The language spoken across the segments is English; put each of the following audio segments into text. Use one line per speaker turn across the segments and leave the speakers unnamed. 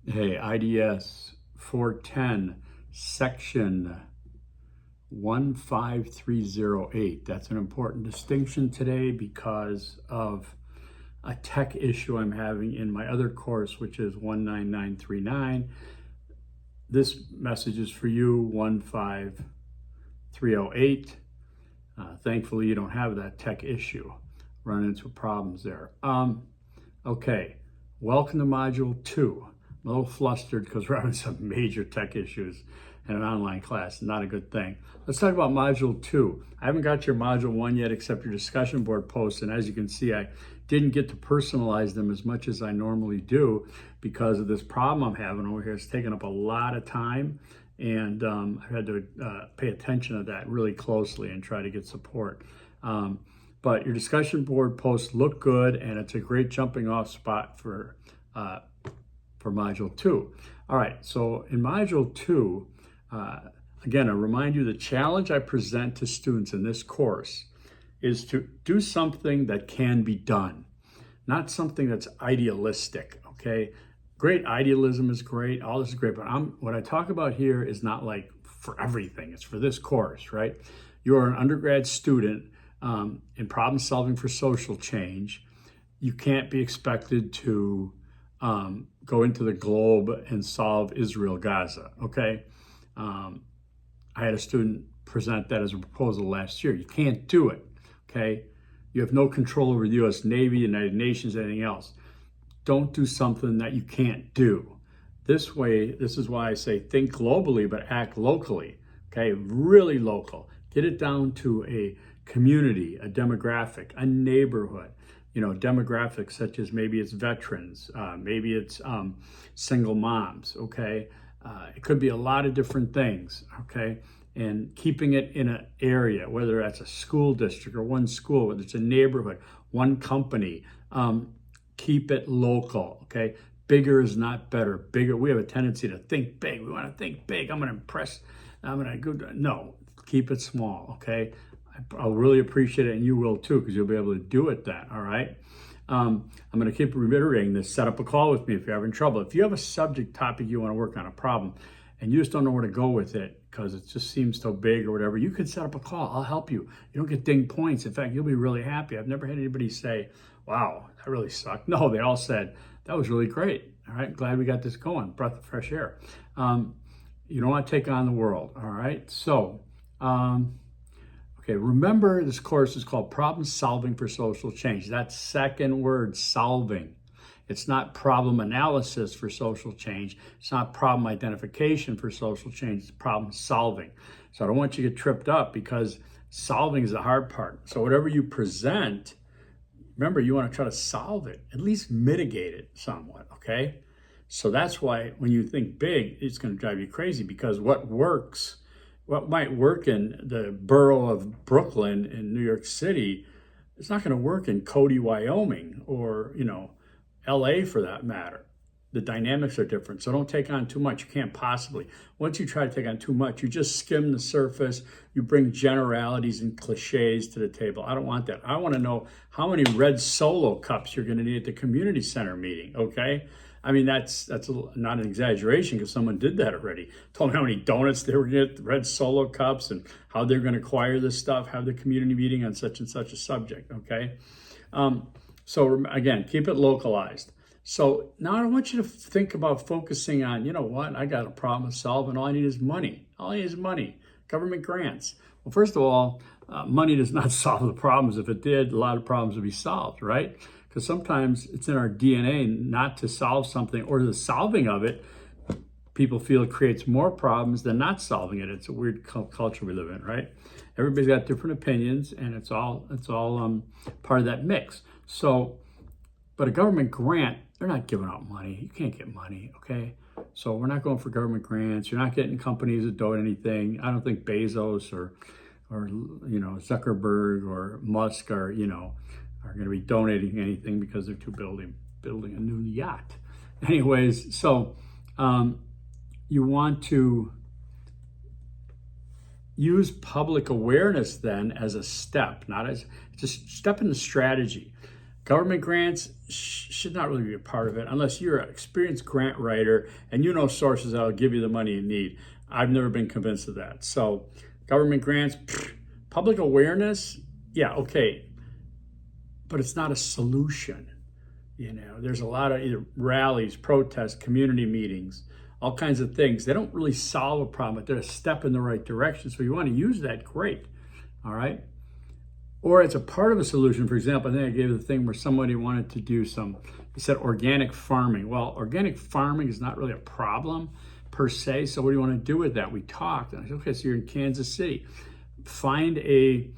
Hey, IDS-410, section 15308. That's an important distinction today because of a tech issue I'm having in my other course, which is 19939. This message is for you, 15308. Thankfully, you don't have that tech issue. Run into problems there. Okay, welcome to Module 2. I'm a little flustered because we're having some major tech issues in an online class. Not a good thing. Let's talk about Module 2. I haven't got your Module 1 yet except your discussion board posts, and as you can see, I didn't get to personalize them as much as I normally do because of this problem I'm having over here. It's taken up a lot of time, and I've had to pay attention to that really closely and try to get support. But your discussion board posts look good, and it's a great jumping off spot for Module 2. All right, so in Module 2, again, I remind you the challenge I present to students in this course is to do something that can be done, not something that's idealistic, okay? Great idealism is great, all this is great, but what I talk about here is not like for everything, it's for this course, right? You are an undergrad student in problem solving for social change. You can't be expected to go into the globe and solve Israel-Gaza, okay? I had a student present that as a proposal last year. You can't do it, okay? You have no control over the U.S. Navy, United Nations, anything else. Don't do something that you can't do. This is why I say think globally, but act locally, okay? Really local. Get it down to a community, a demographic, a neighborhood. You know, demographics such as maybe it's veterans, maybe it's single moms, okay? It could be a lot of different things, okay? And keeping it in an area, whether that's a school district or one school, whether it's a neighborhood, one company, keep it local, okay? Bigger is not better. Bigger, we have a tendency to think big. We want to think big. I'm going to impress, I'm going to go, no, keep it small, okay? I'll really appreciate it, and you will too, because you'll be able to do it then, all right? I'm going to keep reiterating this. Set up a call with me if you're having trouble. If you have a subject topic you want to work on, a problem, and you just don't know where to go with it because it just seems so big or whatever, you can set up a call. I'll help you. You don't get ding points. In fact, you'll be really happy. I've never had anybody say, wow, that really sucked. No, they all said, that was really great. All right, glad we got this going. Breath of fresh air. You don't want to take on the world, all right? So, okay, remember this course is called Problem Solving for Social Change. That second word, solving. It's not problem analysis for social change. It's not problem identification for social change. It's problem solving. So I don't want you to get tripped up because solving is the hard part. So whatever you present, remember, you want to try to solve it, at least mitigate it somewhat, okay? So that's why when you think big, it's going to drive you crazy because what might work in the borough of Brooklyn in New York City, it's not going to work in Cody, Wyoming, or, you know, LA for that matter. The dynamics are different, so don't take on too much. You can't possibly. Once you try to take on too much, you just skim the surface. You bring generalities and cliches to the table. I don't want that. I want to know how many red Solo cups you're going to need at the community center meeting, okay? I mean, that's not an exaggeration because someone did that already. Told me how many donuts they were going to get, red Solo cups, and how they're going to acquire this stuff, have the community meeting on such and such a subject, okay? So again, keep it localized. So now I want you to think about focusing on, you know what, I got a problem to solve and all I need is money. All I need is money, government grants. Well, first of all, money does not solve the problems. If it did, a lot of problems would be solved, right? Because sometimes it's in our DNA not to solve something, or the solving of it, people feel it creates more problems than not solving it. It's a weird culture we live in, right? Everybody's got different opinions, and it's all part of that mix. So, but a government grant, they're not giving out money. You can't get money, okay? So we're not going for government grants. You're not getting companies that donate anything. I don't think Bezos or you know, Zuckerberg or Musk are going to be donating anything because they're too building a new yacht. Anyways, so you want to use public awareness then as a step, not as just step in the strategy. Government grants should not really be a part of it unless you're an experienced grant writer and you know sources that will give you the money you need. I've never been convinced of that. So government grants, public awareness, yeah, okay. But it's not a solution. You know, there's a lot of either rallies, protests, community meetings, all kinds of things. They don't really solve a problem, but they're a step in the right direction. So you want to use that, great. All right. Or it's a part of a solution. For example, I think I gave the thing where somebody wanted to do he said organic farming. Well, organic farming is not really a problem per se. So what do you want to do with that? We talked. And I said, okay, so you're in Kansas City. Find a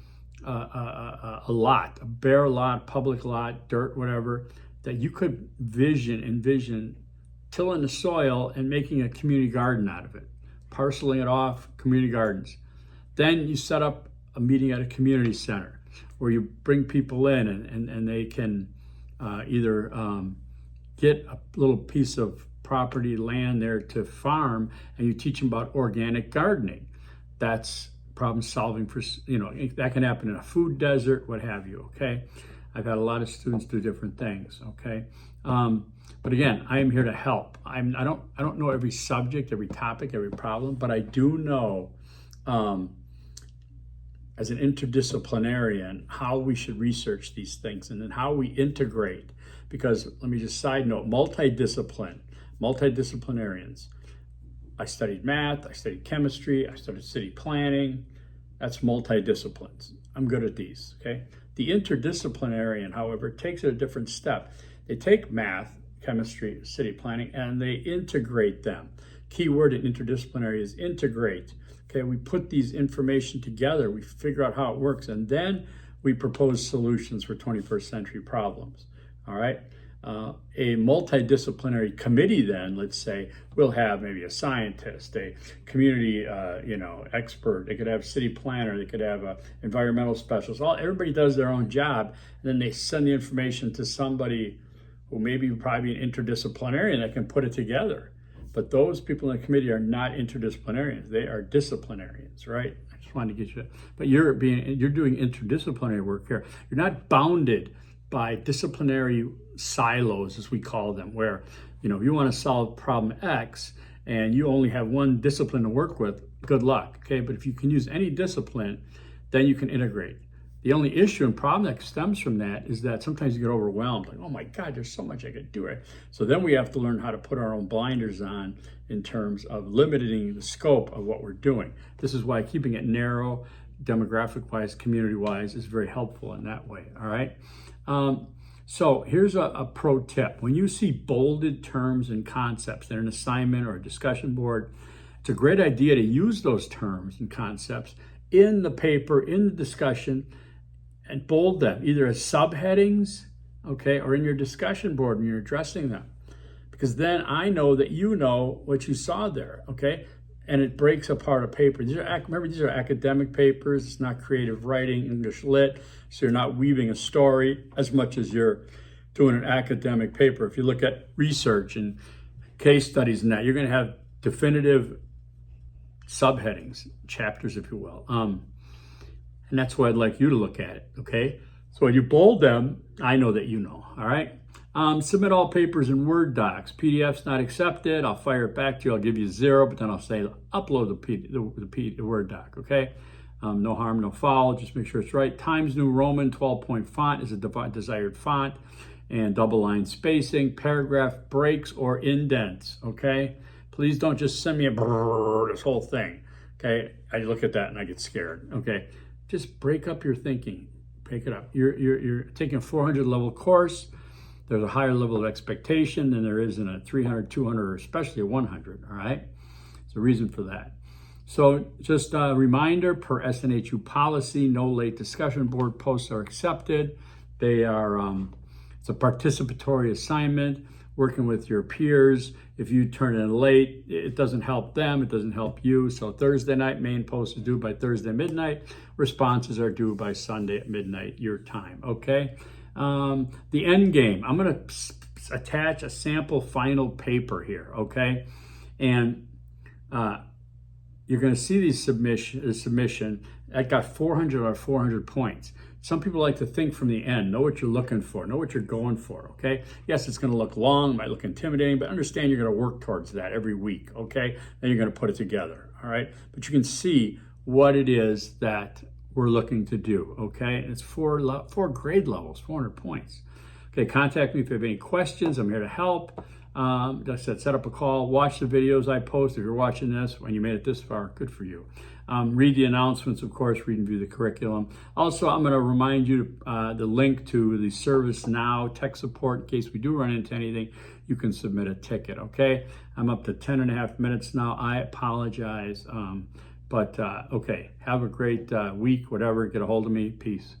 lot, a bare lot, public lot, dirt, whatever, that you could envision tilling the soil and making a community garden out of it, parceling it off, community gardens. Then you set up a meeting at a community center where you bring people in and they can either get a little piece of property, land there to farm, and you teach them about organic gardening. That's problem solving for, that can happen in a food desert, what have you, okay? I've had a lot of students do different things, okay? But again, I am here to help. I don't know every subject, every topic, every problem, but I do know as an interdisciplinarian how we should research these things and then how we integrate. Because let me just side note, multidisciplinarians. I studied math, I studied chemistry, I studied city planning. That's multidisciplines. I'm good at these, okay? The interdisciplinarian, however, takes it a different step. They take math, chemistry, city planning, and they integrate them. Key word in interdisciplinary is integrate. Okay, we put these information together, we figure out how it works, and then we propose solutions for 21st century problems, all right? A multidisciplinary committee then, let's say, will have maybe a scientist, a community, expert. They could have city planner. They could have an environmental specialist. Everybody does their own job, and then they send the information to somebody who maybe probably an interdisciplinarian that can put it together. But those people in the committee are not interdisciplinarians. They are disciplinarians, right? I just wanted to get you that. But you're doing interdisciplinary work here. You're not bounded by disciplinary silos, as we call them, where, if you want to solve problem X and you only have one discipline to work with, good luck, okay? But if you can use any discipline, then you can integrate. The only issue and problem that stems from that is that sometimes you get overwhelmed, like, oh my God, there's so much I could do. Right? So then we have to learn how to put our own blinders on in terms of limiting the scope of what we're doing. This is why keeping it narrow, demographic-wise, community-wise, is very helpful in that way, all right? So here's a pro tip. When you see bolded terms and concepts in an assignment or a discussion board, it's a great idea to use those terms and concepts in the paper, in the discussion, and bold them, either as subheadings, okay, or in your discussion board when you're addressing them. Because then I know that you know what you saw there, okay? And it breaks apart a paper. Remember, these are academic papers. It's not creative writing, English lit, so you're not weaving a story as much as you're doing an academic paper. If you look at research and case studies and that, you're going to have definitive subheadings, chapters, if you will. And that's why I'd like you to look at it, okay? So when you bold them, I know that you know, all right? Submit all papers in Word docs. PDF's not accepted. I'll fire it back to you. I'll give you 0, but then I'll say upload the Word doc, okay? No harm, no foul. Just make sure it's right. Times New Roman 12-point font is a desired font, and double line spacing, paragraph breaks or indents, okay? Please don't just send me this whole thing, okay? I look at that and I get scared, okay? Just break up your thinking. Break it up. You're taking a 400 level course. There's a higher level of expectation than there is in a 300, 200, or especially a 100, all right? There's a reason for that. So just a reminder, per SNHU policy, no late discussion board posts are accepted. They are, it's a participatory assignment, working with your peers. If you turn in late, it doesn't help them, it doesn't help you. So Thursday night, main post is due by Thursday midnight. Responses are due by Sunday at midnight, your time, okay? The end game, I'm gonna attach a sample final paper here, okay? And you're gonna see these submission, That got 400 out of 400 points. Some people like to think from the end, know what you're looking for, know what you're going for, okay? Yes, it's gonna look long, might look intimidating, but understand you're gonna work towards that every week, okay? Then you're gonna put it together, all right? But you can see what it is that we're looking to do, okay? And it's four grade levels, 400 points. Okay, contact me if you have any questions. I'm here to help. Like I said, set up a call, watch the videos I post. If you're watching this, when you made it this far, good for you. Read the announcements, of course, read and view the curriculum. Also, I'm going to remind you the link to the ServiceNow tech support. In case we do run into anything, you can submit a ticket, okay? I'm up to 10.5 minutes now. I apologize. Okay, have a great week, whatever. Get a hold of me. Peace.